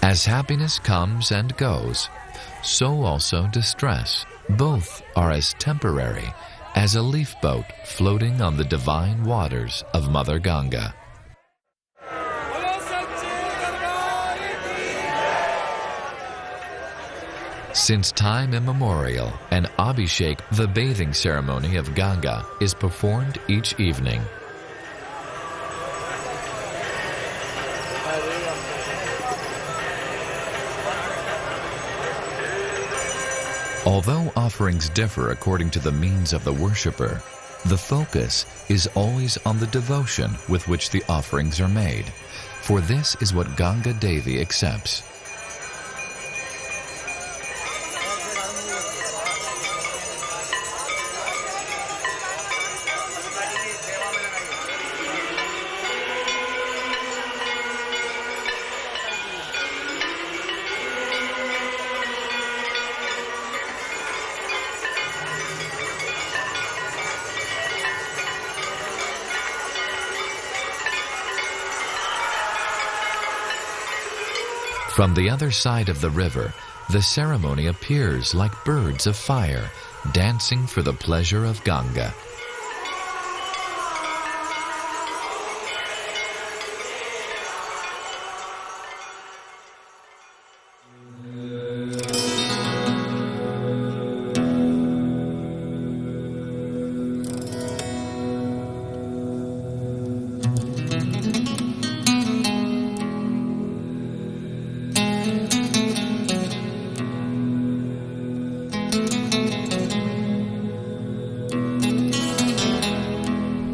As happiness comes and goes, so also distress. Both are as temporary as a leaf boat floating on the divine waters of Mother Ganga. Since time immemorial, an Abhishek, the bathing ceremony of Ganga, is performed each evening. Although offerings differ according to the means of the worshipper, the focus is always on the devotion with which the offerings are made, for this is what Ganga Devi accepts. From the other side of the river, the ceremony appears like birds of fire, dancing for the pleasure of Ganga.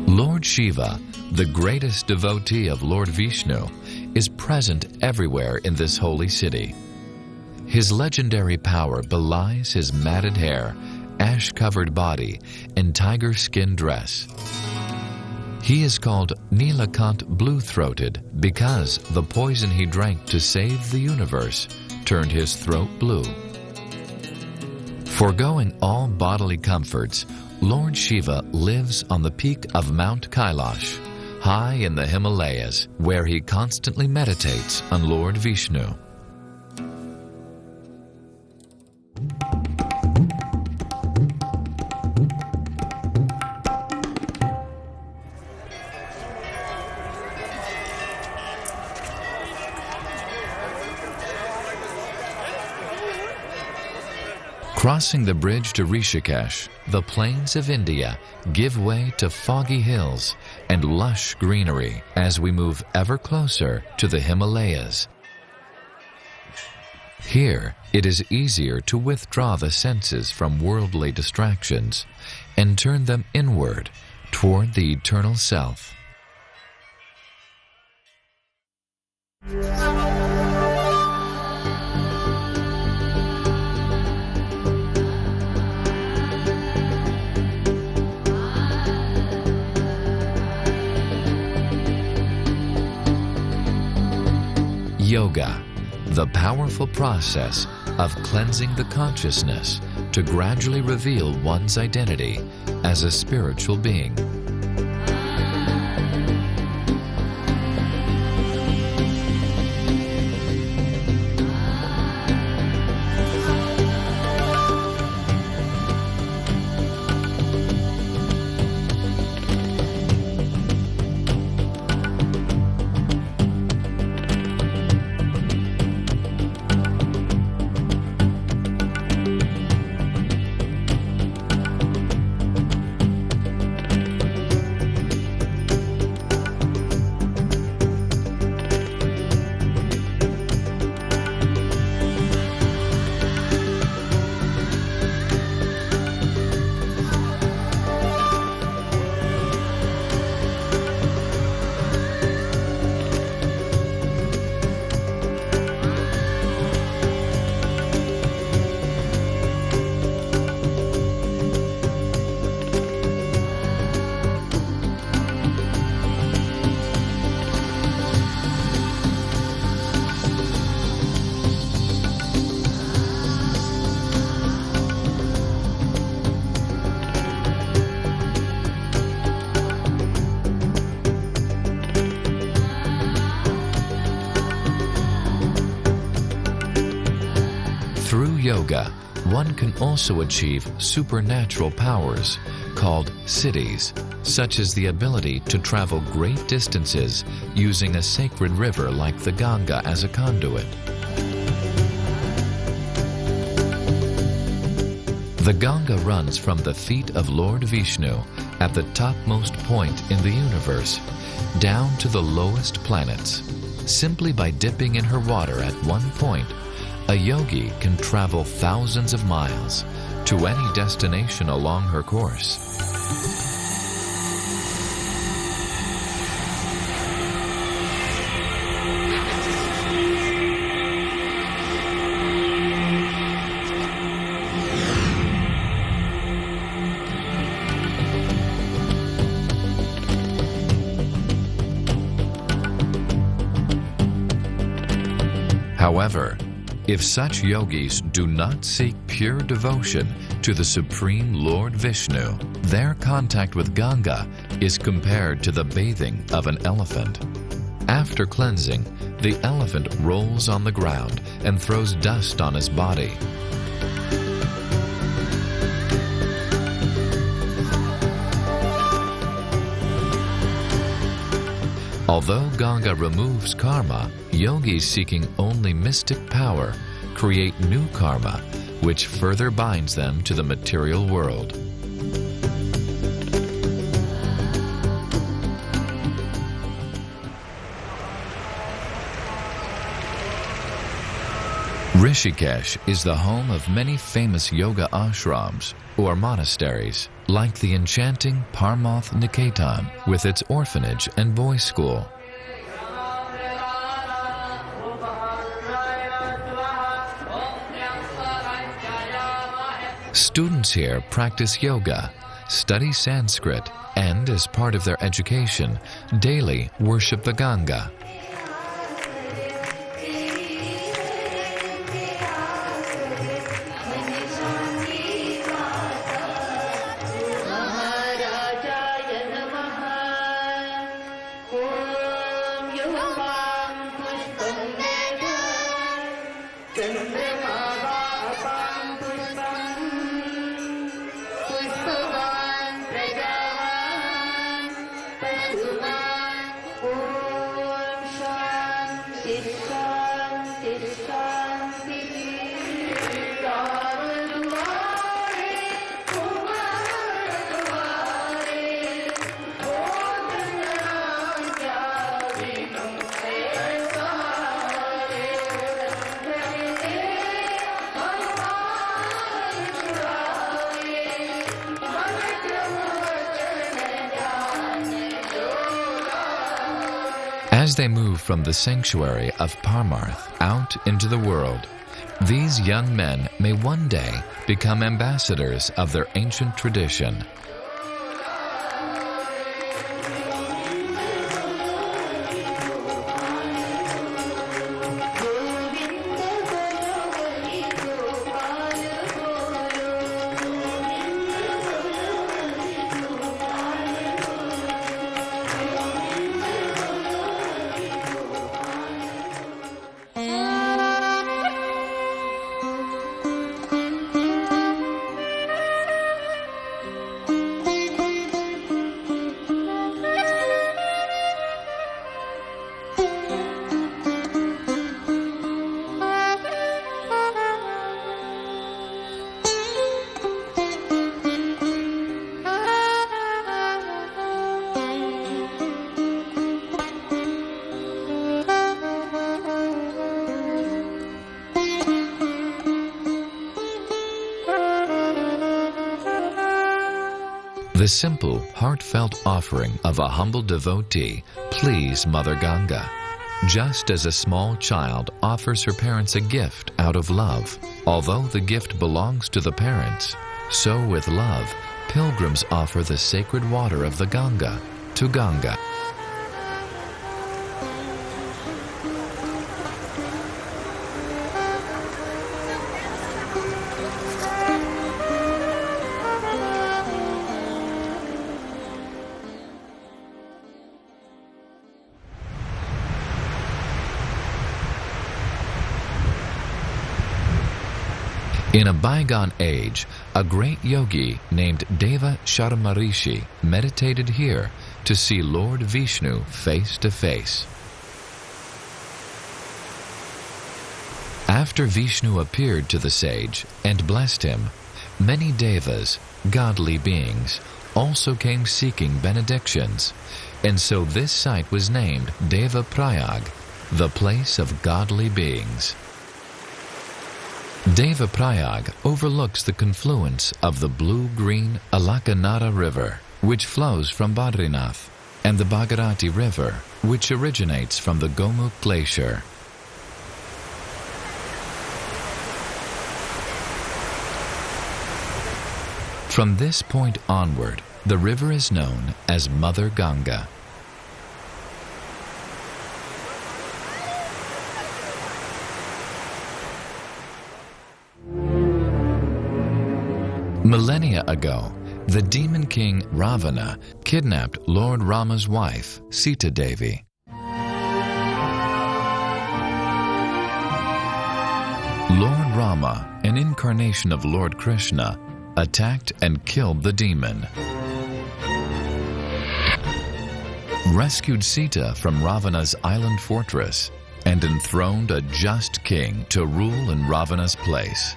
Lord Shiva, the greatest devotee of Lord Vishnu, is present everywhere in this holy city. His legendary power belies his matted hair, ash-covered body, and tiger-skin dress. He is called Nilakant blue-throated because the poison he drank to save the universe turned his throat blue. Foregoing all bodily comforts, Lord Shiva lives on the peak of Mount Kailash, high in the Himalayas, where he constantly meditates on Lord Vishnu. Crossing the bridge to Rishikesh, the plains of India give way to foggy hills and lush greenery as we move ever closer to the Himalayas. Here, it is easier to withdraw the senses from worldly distractions and turn them inward toward the eternal self. Yoga, the powerful process of cleansing the consciousness to gradually reveal one's identity as a spiritual being. yoga, one can also achieve supernatural powers called siddhis, such as the ability to travel great distances using a sacred river like the Ganga as a conduit. The Ganga runs from the feet of Lord Vishnu at the topmost point in the universe down to the lowest planets. Simply by dipping in her water at one point, a yogi can travel thousands of miles to any destination along her course. However, if such yogis do not seek pure devotion to the Supreme Lord Vishnu, their contact with Ganga is compared to the bathing of an elephant. After cleansing, the elephant rolls on the ground and throws dust on his body. Although Ganga removes karma, yogis seeking only mystic power create new karma, which further binds them to the material world. Rishikesh is the home of many famous yoga ashrams, or monasteries, like the enchanting Paramath Niketan with its orphanage and boys' school. Students here practice yoga, study Sanskrit, and as part of their education, daily worship the Ganga. As they move from the sanctuary of Parmarth out into the world, these young men may one day become ambassadors of their ancient tradition. The simple, heartfelt offering of a humble devotee please Mother Ganga, just as a small child offers her parents a gift out of love. Although the gift belongs to the parents, so with love, pilgrims offer the sacred water of the Ganga to Ganga. In a bygone age, a great yogi named Deva Sharmarishi meditated here to see Lord Vishnu face to face. After Vishnu appeared to the sage and blessed him, many devas, godly beings, also came seeking benedictions, and so this site was named Deva Prayag, the place of godly beings. Deva Prayag overlooks the confluence of the blue-green Alakanara River, which flows from Badrinath, and the Bhagirati River, which originates from the Gomukh Glacier. From this point onward, the river is known as Mother Ganga. Millennia ago, the demon king Ravana kidnapped Lord Rama's wife, Sita Devi. Lord Rama, an incarnation of Lord Krishna, attacked and killed the demon, rescued Sita from Ravana's island fortress, and enthroned a just king to rule in Ravana's place.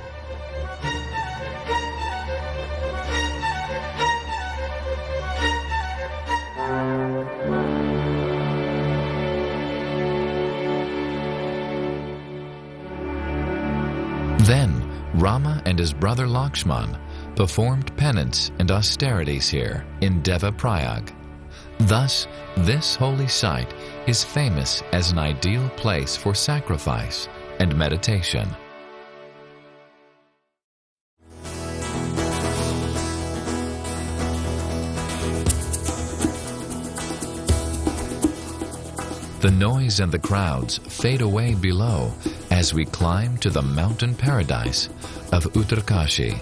Then Rama and his brother Lakshman performed penance and austerities here in Deva Prayag. Thus, this holy site is famous as an ideal place for sacrifice and meditation. The noise and the crowds fade away below as we climb to the mountain paradise of Uttarkashi.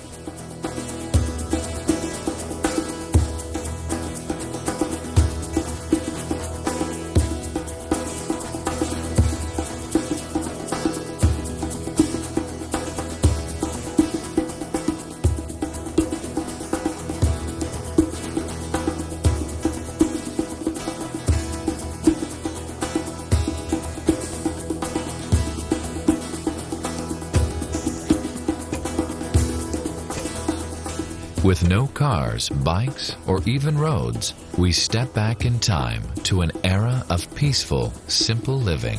With no cars, bikes, or even roads, we step back in time to an era of peaceful, simple living.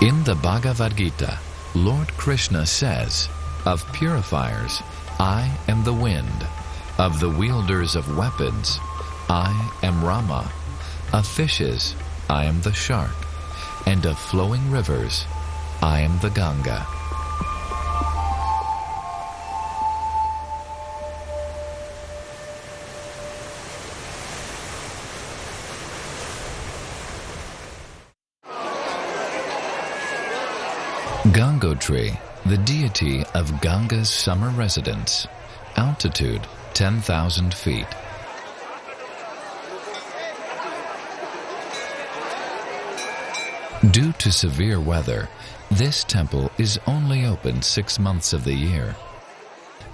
In the Bhagavad Gita, Lord Krishna says, "Of purifiers, I am the wind. Of the wielders of weapons, I am Rama. Of fishes, I am the shark, and of flowing rivers, I am the Ganga. Gangotri, the deity of Ganga's summer residence, altitude 10,000 feet. Due to severe weather, this temple is only open 6 months of the year.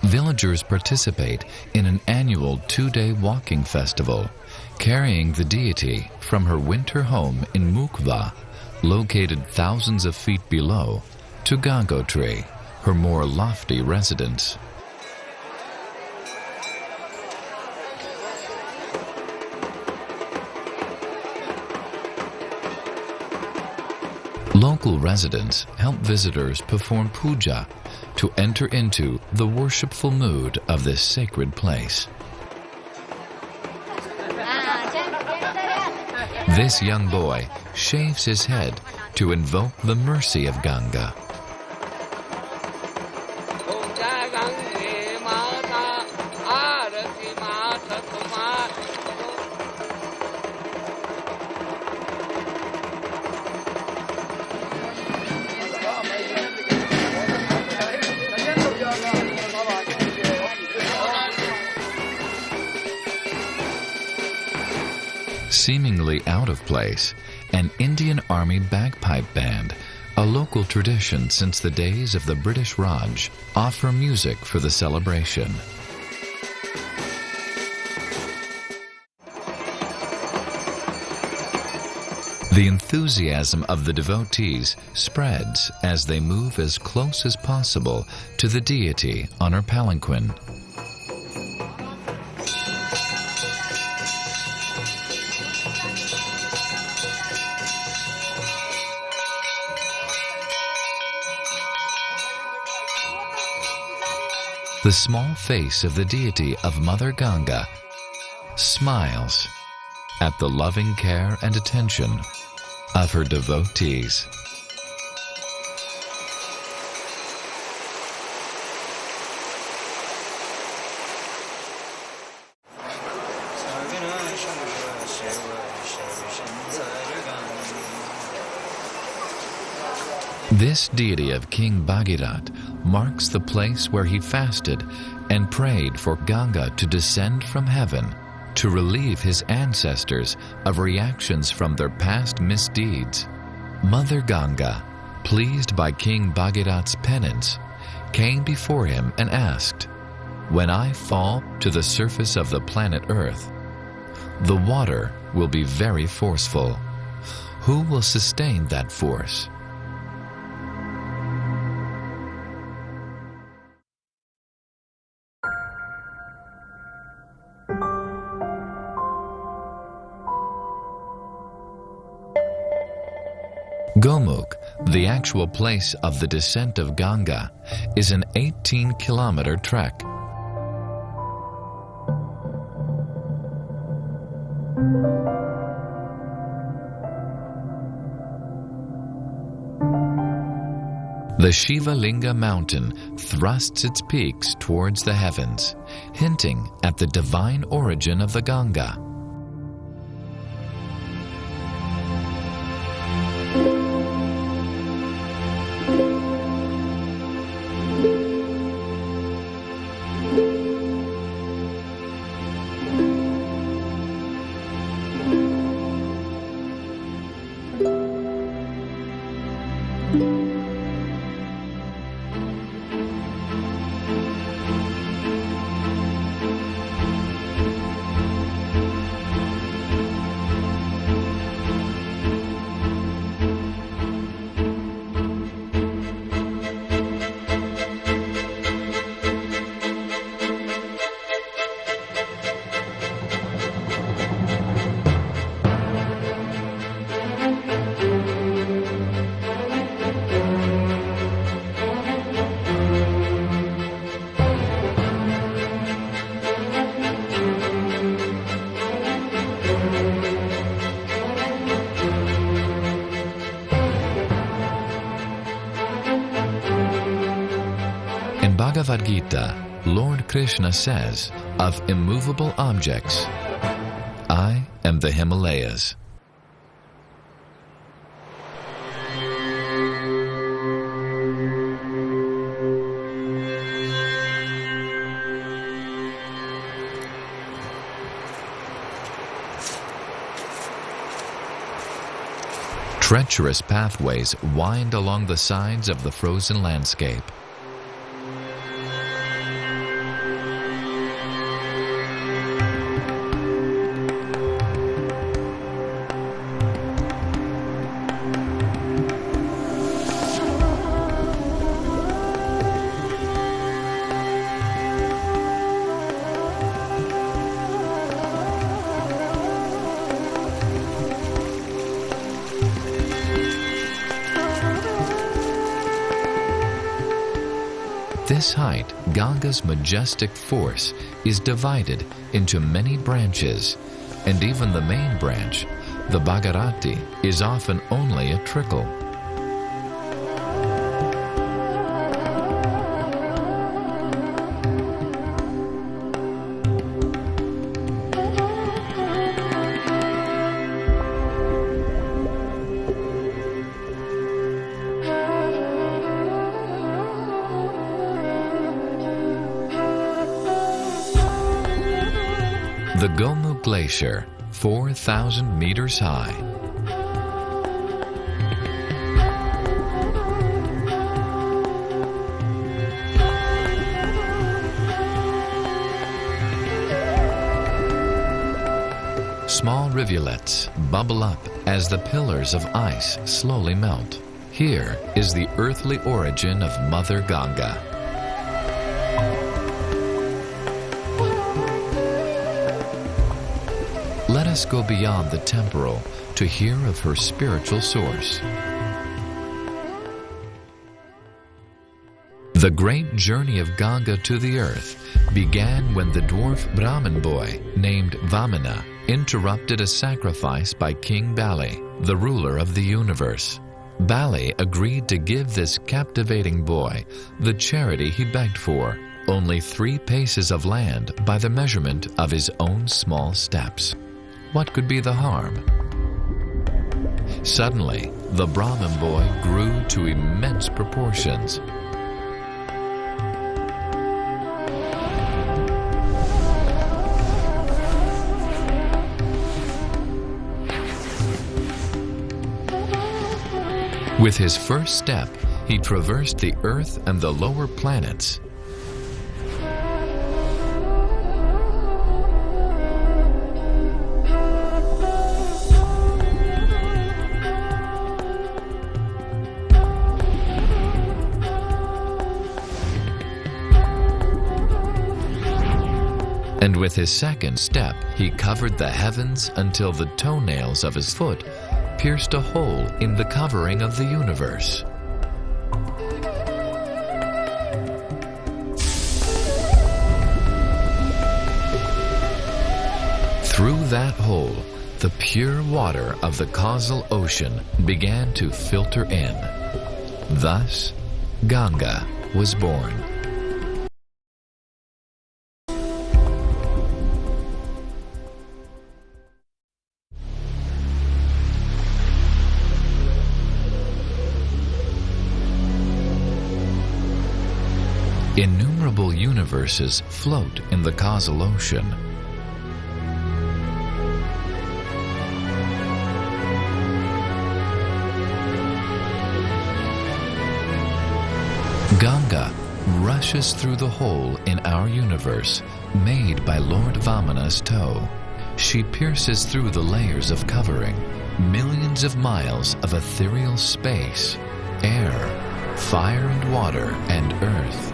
Villagers participate in an annual 2-day walking festival, carrying the deity from her winter home in Mukva, located thousands of feet below, to Gangotri, her more lofty residence. Local residents help visitors perform puja to enter into the worshipful mood of this sacred place. This young boy shaves his head to invoke the mercy of Ganga. Seemingly out of place, an Indian Army bagpipe band, a local tradition since the days of the British Raj, offer music for the celebration. The enthusiasm of the devotees spreads as they move as close as possible to the deity on her palanquin. The small face of the deity of Mother Ganga smiles at the loving care and attention of her devotees. This deity of King Bhagirat marks the place where he fasted and prayed for Ganga to descend from heaven to relieve his ancestors of reactions from their past misdeeds. Mother Ganga, pleased by King Bhagirat's penance, came before him and asked, "When I fall to the surface of the planet Earth, the water will be very forceful. Who will sustain that force?" Gomukh, the actual place of the descent of Ganga, is an 18-kilometer trek. The Shiva Linga mountain thrusts its peaks towards the heavens, hinting at the divine origin of the Ganga. Bhagavad Gita, Lord Krishna says of immovable objects, "I am the Himalayas." Treacherous pathways wind along the sides of the frozen landscape. This height, Ganga's majestic force, is divided into many branches, and even the main branch, the Bhagirati, is often only a trickle. The Gomu Glacier, 4,000 meters high. Small rivulets bubble up as the pillars of ice slowly melt. Here is the earthly origin of Mother Ganga. Let us go beyond the temporal to hear of her spiritual source. The great journey of Ganga to the earth began when the dwarf Brahmin boy named Vamana interrupted a sacrifice by King Bali, the ruler of the universe. Bali agreed to give this captivating boy the charity he begged for, only 3 paces of land by the measurement of his own small steps. What could be the harm? Suddenly, the Brahmin boy grew to immense proportions. With his first step, he traversed the earth and the lower planets. And with his second step, he covered the heavens until the toenails of his foot pierced a hole in the covering of the universe. Through that hole, the pure water of the causal ocean began to filter in. Thus, Ganga was born. Innumerable universes float in the causal ocean. Ganga rushes through the hole in our universe, made by Lord Vamana's toe. She pierces through the layers of covering, millions of miles of ethereal space, air, fire and water, and earth.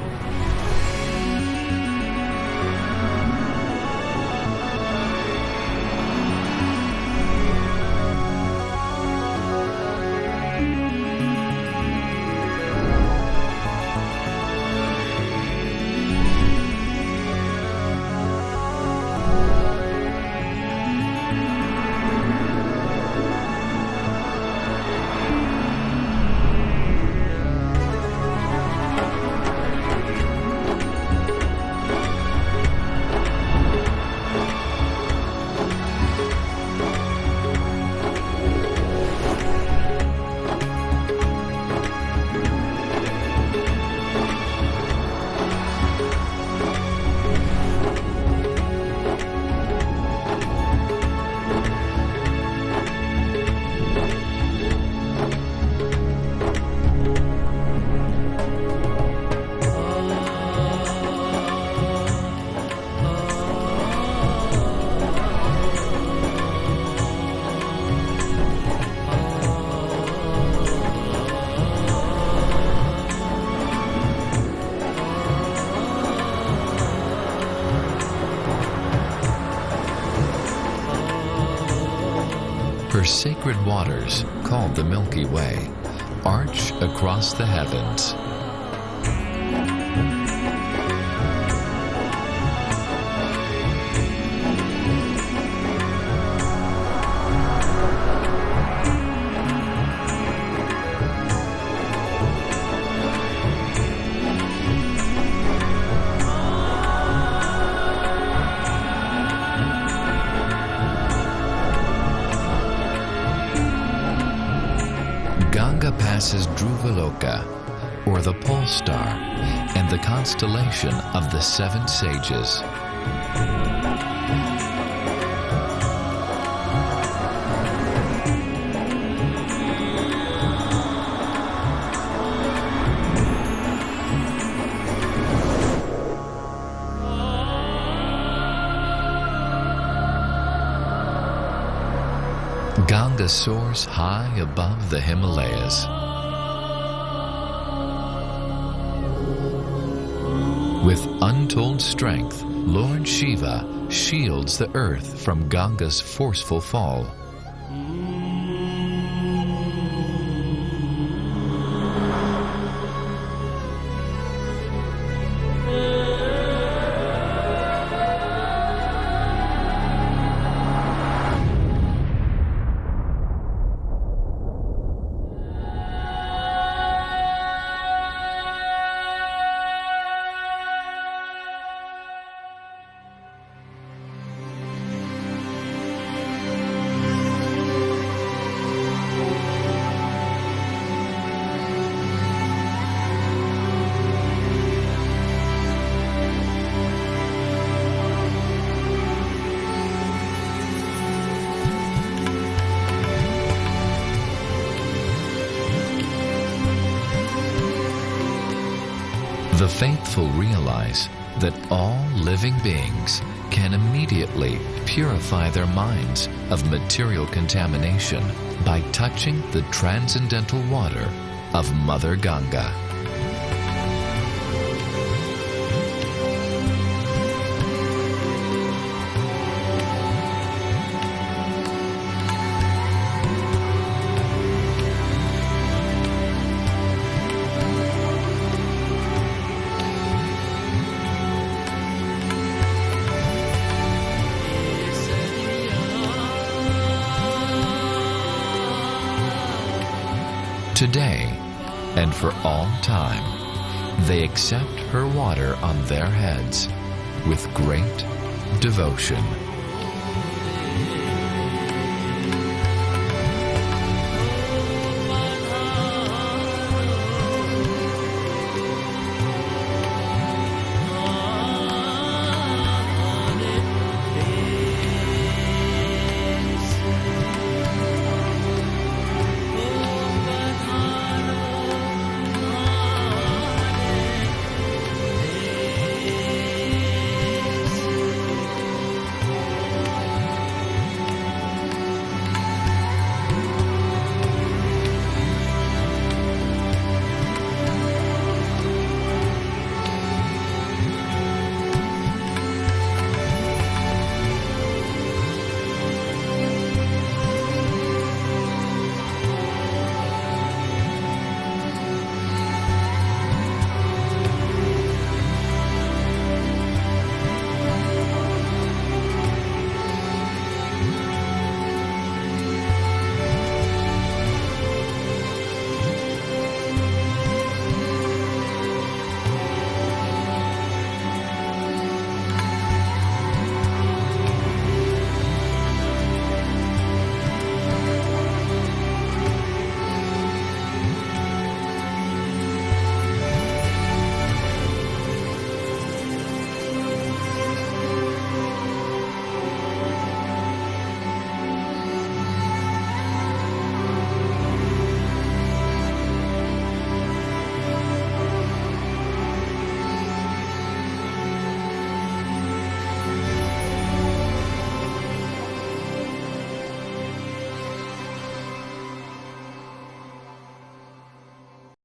Her sacred waters, called the Milky Way, arch across the heavens. Ganga passes Dhruvaloka, or the pole star, and the constellation of the seven sages. Ganga soars high above the Himalayas. With untold strength, Lord Shiva shields the earth from Ganga's forceful fall. The faithful realize that all living beings can immediately purify their minds of material contamination by touching the transcendental water of Mother Ganga. Today, and for all time, they accept her water on their heads with great devotion.